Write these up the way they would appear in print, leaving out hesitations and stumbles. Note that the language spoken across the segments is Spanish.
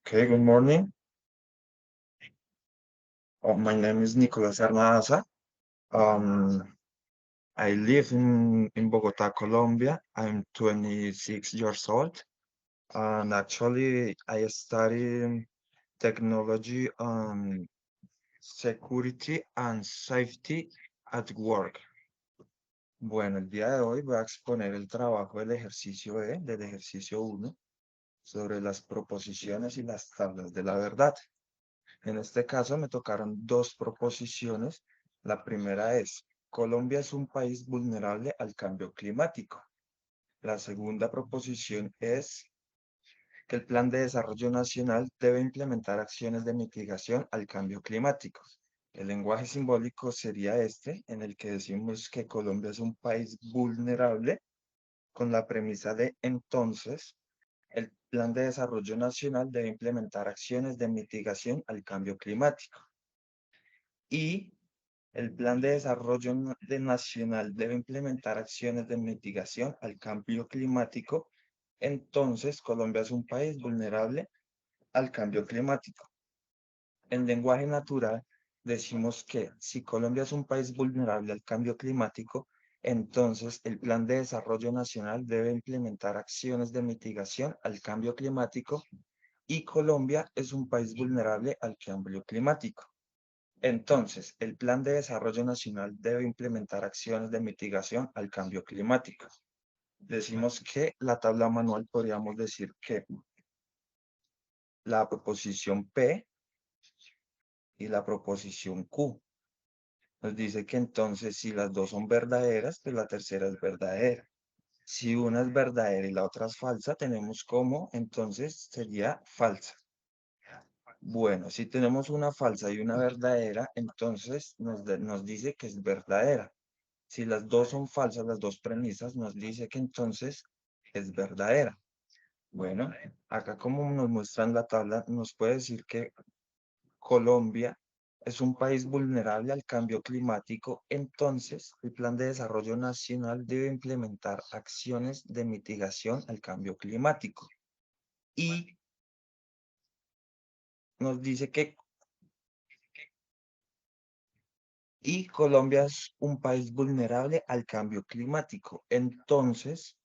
Okay, good morning. My name is Nicolas Arnaza. Um, I live in Bogota, Colombia. I'm 26 years old, and actually I study technology and security and safety at work. Bueno, el día de hoy voy a exponer el trabajo del ejercicio 1, sobre las proposiciones y las tablas de la verdad. En este caso me tocaron dos proposiciones. La primera es, Colombia es un país vulnerable al cambio climático. La segunda proposición es que el Plan de Desarrollo Nacional debe implementar acciones de mitigación al cambio climático. El lenguaje simbólico sería este, en el que decimos que Colombia es un país vulnerable con la premisa de entonces, el Plan de Desarrollo Nacional debe implementar acciones de mitigación al cambio climático. Y el Plan de Desarrollo Nacional debe implementar acciones de mitigación al cambio climático. Entonces, Colombia es un país vulnerable al cambio climático. En lenguaje natural, decimos que si Colombia es un país vulnerable al cambio climático, entonces el Plan de Desarrollo Nacional debe implementar acciones de mitigación al cambio climático y Colombia es un país vulnerable al cambio climático. Entonces, el Plan de Desarrollo Nacional debe implementar acciones de mitigación al cambio climático. Decimos que la tabla manual podríamos decir que la proposición P y la proposición Q. Nos dice que entonces si las dos son verdaderas, pues la tercera es verdadera. Si una es verdadera y la otra es falsa, tenemos como entonces sería falsa. Bueno, si tenemos una falsa y una verdadera, entonces nos dice que es verdadera. Si las dos son falsas, las dos premisas, nos dice que entonces es verdadera. Bueno, acá como nos muestran la tabla, nos puede decir que Colombia es un país vulnerable al cambio climático, entonces el Plan de Desarrollo Nacional debe implementar acciones de mitigación al cambio climático. Y nos dice que Colombia es un país vulnerable al cambio climático. Entonces,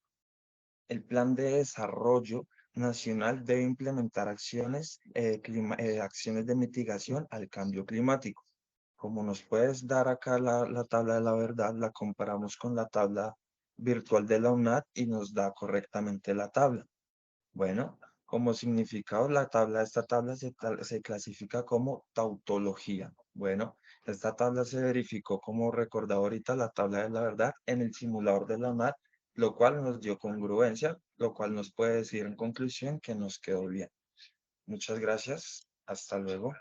el Plan de Desarrollo Nacional debe implementar acciones de mitigación al cambio climático. Como nos puedes dar acá la tabla de la verdad, la comparamos con la tabla virtual de la UNAD y nos da correctamente la tabla. Bueno, como significado, esta tabla se clasifica como tautología. Bueno, esta tabla se verificó como recordado ahorita la tabla de la verdad en el simulador de la UNAD, lo cual nos dio congruencia, lo cual nos puede decir en conclusión que nos quedó bien. Muchas gracias. Hasta luego.